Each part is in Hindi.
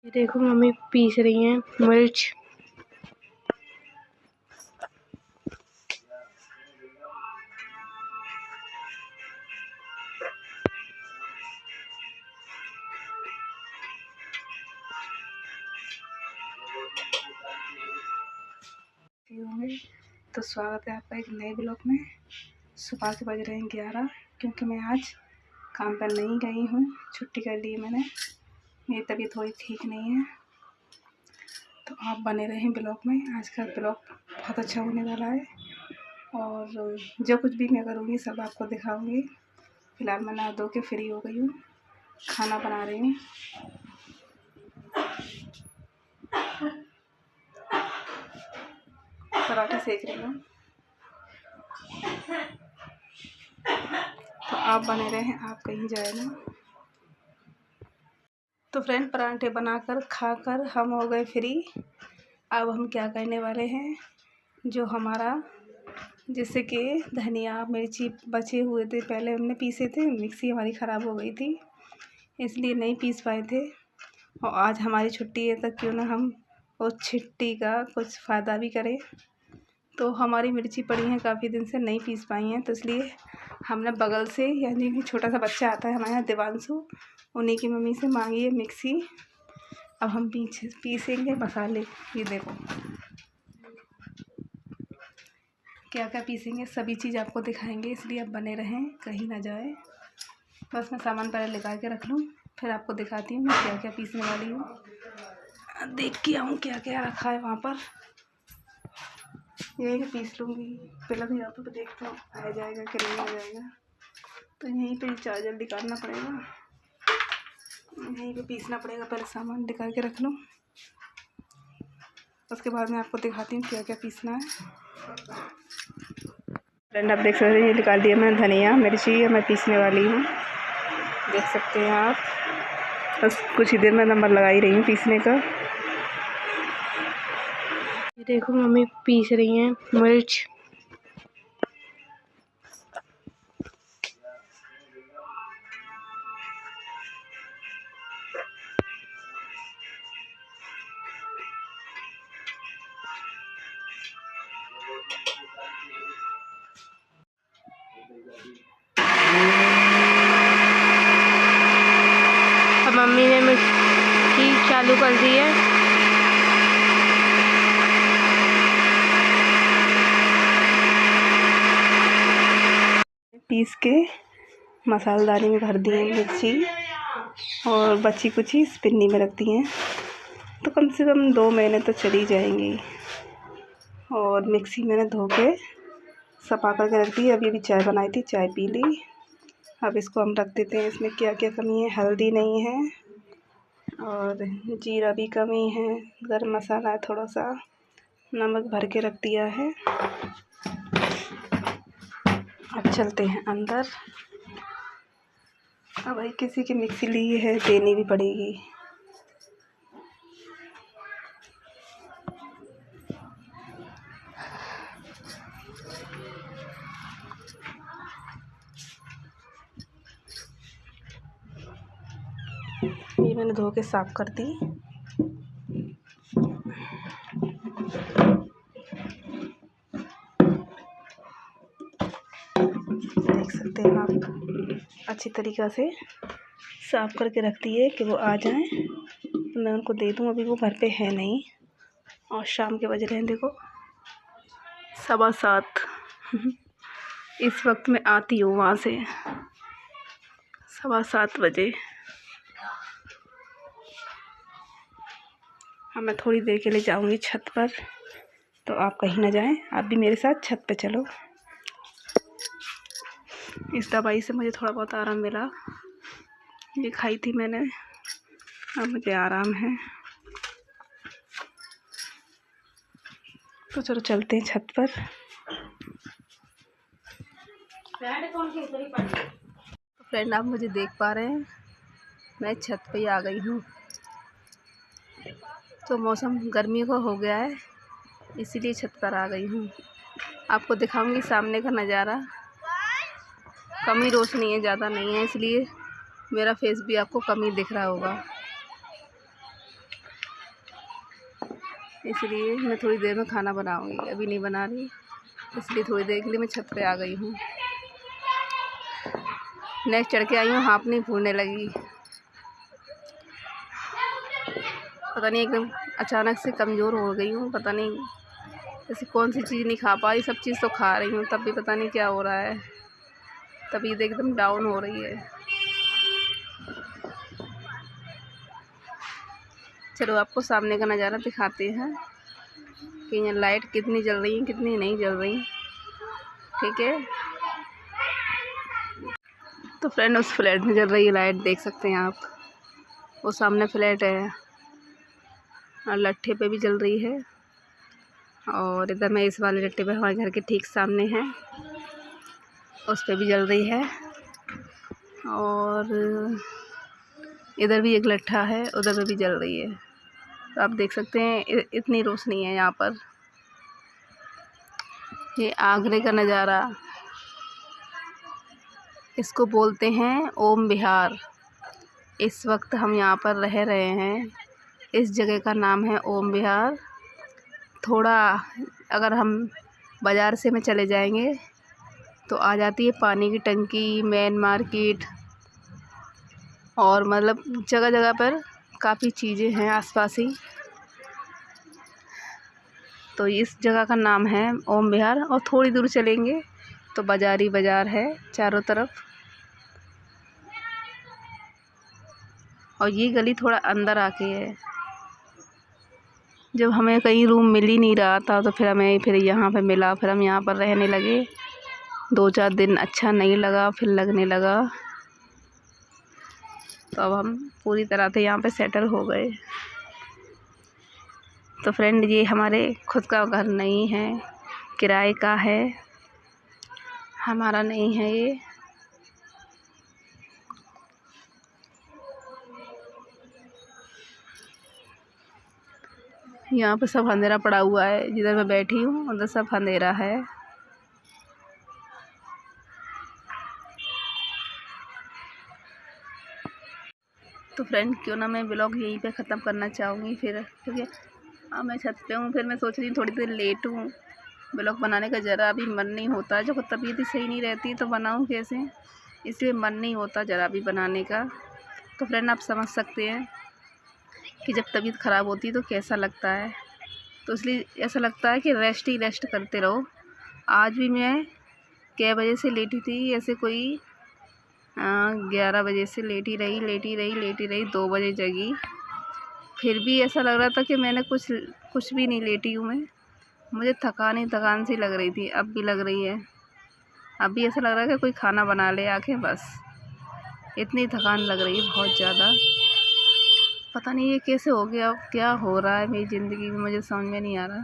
ये देखो मम्मी पीस रही हैं मिर्च। तो स्वागत है आपका एक नए ब्लॉग में। सुबह के बज रहे हैं 11 क्योंकि मैं आज काम पर नहीं गई हूँ, छुट्टी कर ली मैंने। मेरी तबीयत थोड़ी ठीक नहीं है, तो आप बने रहें ब्लॉग में। आज का ब्लॉग बहुत अच्छा होने वाला है और जो कुछ भी मैं करूँगी सब आपको दिखाऊँगी। फ़िलहाल मैं नहा धो के फ्री हो गई हूँ, खाना बना रही हूँ। पराठे सेक रही हूँ, तो आप बने रहें, आप कहीं जाए ना। तो फ्रेंड, पराठे बनाकर खाकर हम हो गए फ्री। अब हम क्या करने वाले हैं, जो हमारा जैसे कि धनिया मिर्ची बचे हुए थे, पहले हमने पीसे थे, मिक्सी हमारी ख़राब हो गई थी इसलिए नहीं पीस पाए थे। और आज हमारी छुट्टी है, तो क्यों ना हम उस छुट्टी का कुछ फ़ायदा भी करें। तो हमारी मिर्ची पड़ी हैं, काफ़ी दिन से नहीं पीस पाई हैं, तो इसलिए हमने बगल से, यानी कि छोटा सा बच्चा आता है हमारे यहाँ देवांशु, उन्हीं की मम्मी से मांगी है मिक्सी। अब हम पीसेंगे मसाले। ये देखो क्या क्या पीसेंगे, सभी चीज़ आपको दिखाएंगे, इसलिए अब बने रहें, कहीं ना जाए। बस मैं सामान पहले लगा के रख लूँ, फिर आपको दिखाती हूँ मैं क्या क्या पीसने वाली हूँ। देख के आऊँ क्या क्या रखा है वहाँ पर, यही पीस लूँगी। पहले भी यहाँ पर देखता हूँ आ जाएगा कि नहीं आ जाएगा, तो यहीं पे चार्जर निकालना पड़ेगा, यहीं पे पीसना पड़ेगा। पहले सामान निकाल के रख लूँ, उसके बाद मैं आपको दिखाती हूँ क्या क्या पीसना है। फ्रेंड, आप देख सकते हैं, ये निकाल दिया मैं धनिया मिर्ची, मैं पीसने वाली हूँ, देख सकते हैं आप। बस कुछ ही देर में नंबर लगा ही रही हूँ पीसने का। ये देखो मम्मी पीस रही हैं मिर्च। अब मम्मी ने मिर्ची चालू कर दी है। पीस के मसालेदानी में भर दिए मिर्ची, और बची कुछ इस पिन्नी में रख दी हैं, तो कम से कम 2 महीने तो चली जाएंगी। और मिक्सी मैंने धो के सफा करके रख दी। अभी चाय बनाई थी, चाय पी ली। अब इसको हम रख देते हैं। इसमें क्या क्या कमी है, हल्दी नहीं है और जीरा भी कमी है, गरम मसाला है थोड़ा सा, नमक भर के रख दिया है। अब चलते हैं अंदर। अब भाई किसी की मिक्सी ली है, देनी भी पड़ेगी। ये मैंने धो के साफ कर दी। देख सकते हैं आप, अच्छी तरीक़ा से साफ करके रख दिए कि वो आ जाएं, तो मैं उनको दे दूं। अभी वो घर पे है नहीं, और शाम के बज रहे हैं देखो 7:15। इस वक्त मैं आती हूँ वहाँ से 7:15 बजे। हाँ, मैं थोड़ी देर के लिए जाऊँगी छत पर, तो आप कहीं ना जाएं, आप भी मेरे साथ छत पे चलो। इस दवाई से मुझे थोड़ा बहुत आराम मिला, ये खाई थी मैंने, अब मुझे आराम है। तो चलो चलते हैं छत पर। तो फ्रेंड, आप मुझे देख पा रहे हैं, मैं छत पे ही आ गई हूँ। तो मौसम गर्मी का हो गया है, इसीलिए छत पर आ गई हूँ। आपको दिखाऊंगी सामने का नज़ारा। कम ही रोशनी है, ज़्यादा नहीं है, इसलिए मेरा फेस भी आपको कम ही दिख रहा होगा। इसलिए मैं थोड़ी देर में खाना बनाऊँगी, अभी नहीं बना रही, इसलिए थोड़ी देर के लिए मैं छत पे आ गई हूँ। नेक्स्ट चढ़ के आई हूँ, हाँफ नहीं फूलने लगी, पता नहीं एकदम अचानक से कमज़ोर हो गई हूँ। पता नहीं ऐसी कौन सी चीज़ नहीं खा पाई, सब चीज़ तो खा रही हूँ, तब भी पता नहीं क्या हो रहा है, तबीयत एकदम डाउन हो रही है। चलो आपको सामने का नज़ारा दिखाते हैं कि यहाँ लाइट कितनी जल रही है, कितनी नहीं जल रही, ठीक है। तो फ्रेंड उस फ्लैट में जल रही है लाइट, देख सकते हैं आप, वो सामने फ्लैट है और लट्ठे पे भी जल रही है। और इधर मैं इस वाले लट्ठे पे हमारे घर के ठीक सामने है, उस पे भी जल रही है। और इधर भी एक लट्ठा है, उधर पे भी जल रही है। तो आप देख सकते हैं इतनी रोशनी है यहाँ पर। ये आगरे का नज़ारा, इसको बोलते हैं ओम विहार। इस वक्त हम यहाँ पर रह रहे हैं, इस जगह का नाम है ओम विहार। थोड़ा अगर हम बाज़ार से में चले जाएंगे तो आ जाती है पानी की टंकी, मेन मार्केट, और मतलब जगह जगह पर काफ़ी चीज़ें हैं आसपास ही। तो इस जगह का नाम है ओम विहार। और थोड़ी दूर चलेंगे तो बाज़ार ही बाज़ार है चारों तरफ। और ये गली थोड़ा अंदर आके है। जब हमें कहीं रूम मिल ही नहीं रहा था तो फिर हमें यहाँ पे मिला, फिर हम यहाँ पर रहने लगे। 2-4 दिन अच्छा नहीं लगा, फिर लगने लगा, तो अब हम पूरी तरह से यहाँ पे सेटल हो गए। तो फ्रेंड ये हमारे खुद का घर नहीं है, किराए का है, हमारा नहीं है ये। यहाँ पे सब अंधेरा पड़ा हुआ है, जिधर मैं बैठी हूँ उधर सब अंधेरा है। तो फ्रेंड क्यों ना मैं व्लॉग यहीं पे ख़त्म करना चाहूँगी फिर, क्योंकि अब मैं छत पे हूँ। फिर मैं सोच रही हूँ थोड़ी देर लेट हूँ, व्लॉग बनाने का ज़रा भी मन नहीं होता। जब तबीयत ही सही नहीं रहती तो बनाऊँ कैसे, इसलिए मन नहीं होता ज़रा भी बनाने का। तो फ्रेंड आप समझ सकते हैं कि जब तबीयत ख़राब होती है तो कैसा लगता है। तो इसलिए ऐसा लगता है कि रेस्ट ही रेस्ट करते रहो। आज भी मैं कै बजे से लेटी थी, ऐसे कोई 11 बजे से लेटी रही 2 बजे जगी। फिर भी ऐसा लग रहा था कि मैंने कुछ भी नहीं लेटी हूँ मैं, मुझे थकान सी लग रही थी। अब भी लग रही है, अब भी ऐसा लग रहा है कि कोई खाना बना ले आके, बस इतनी थकान लग रही है बहुत ज़्यादा। पता नहीं ये कैसे हो गया, क्या हो रहा है मेरी ज़िंदगी में, मुझे समझ में नहीं आ रहा।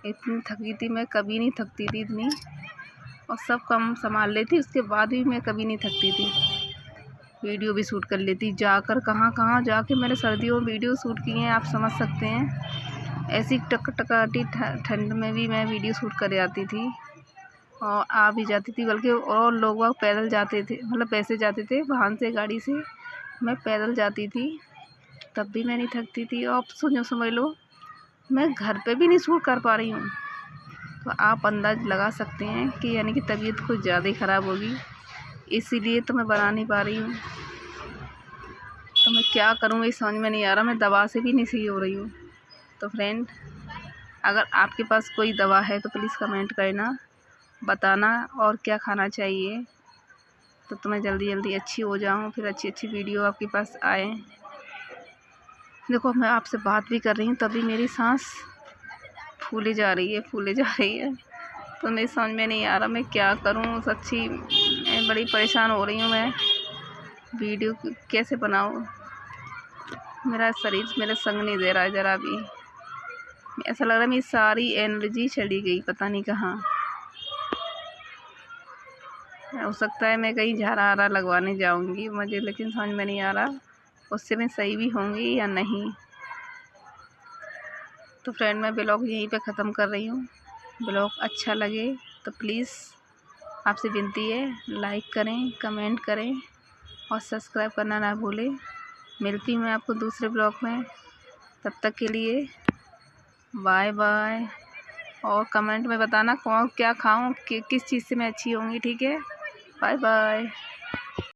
इतनी थकी थी मैं, कभी नहीं थकती थी इतनी, और सब काम संभाल लेती, उसके बाद भी मैं कभी नहीं थकती थी। वीडियो भी शूट कर लेती, जाकर कहाँ जाके मैंने सर्दियों में वीडियो शूट किए हैं, आप समझ सकते हैं। ऐसी टकटकाटी ठंड में भी मैं वीडियो शूट कर आती थी और आ भी जाती थी। बल्कि और लोग पैदल जाते थे, मतलब पैसे जाते थे वाहन से, गाड़ी से, मैं पैदल जाती थी, तब भी मैं नहीं थकती थी। और समझ लो मैं घर पे भी नहीं शूट कर पा रही हूँ। तो आप अंदाज़ लगा सकते हैं कि यानी कि तबीयत कुछ ज़्यादा ही ख़राब होगी, इसीलिए तो मैं बना नहीं पा रही हूँ। तो मैं क्या करूँ ये समझ में नहीं आ रहा, मैं दवा से भी नहीं सही हो रही हूँ। तो फ्रेंड अगर आपके पास कोई दवा है तो प्लीज़ कमेंट करना, बताना और क्या खाना चाहिए, तो मैं जल्दी अच्छी हो जाऊँ, फिर अच्छी वीडियो आपके पास आए। देखो मैं आपसे बात भी कर रही हूँ तभी मेरी सांस फूले जा रही है। तो मेरी समझ में नहीं आ रहा मैं क्या करूँ, सच्ची मैं बड़ी परेशान हो रही हूँ। मैं वीडियो कैसे बनाऊँ, मेरा शरीर मेरा संग नहीं दे रहा है ज़रा भी। ऐसा लग रहा है मेरी सारी एनर्जी चली गई पता नहीं कहाँ। हो सकता है मैं कहीं झाड़ा लगवाने जाऊँगी मुझे, लेकिन समझ में नहीं आ रहा उससे मैं सही भी होंगी या नहीं। तो फ्रेंड मैं ब्लॉग यहीं पे ख़त्म कर रही हूँ। ब्लॉग अच्छा लगे तो प्लीज़ आपसे विनती है लाइक करें, कमेंट करें और सब्सक्राइब करना ना भूलें। मिलती हूँ मैं आपको दूसरे ब्लॉग में, तब तक के लिए बाय बाय। और कमेंट में बताना कौन क्या खाऊं, किस चीज़ से मैं अच्छी होंगी। ठीक है, बाय बाय।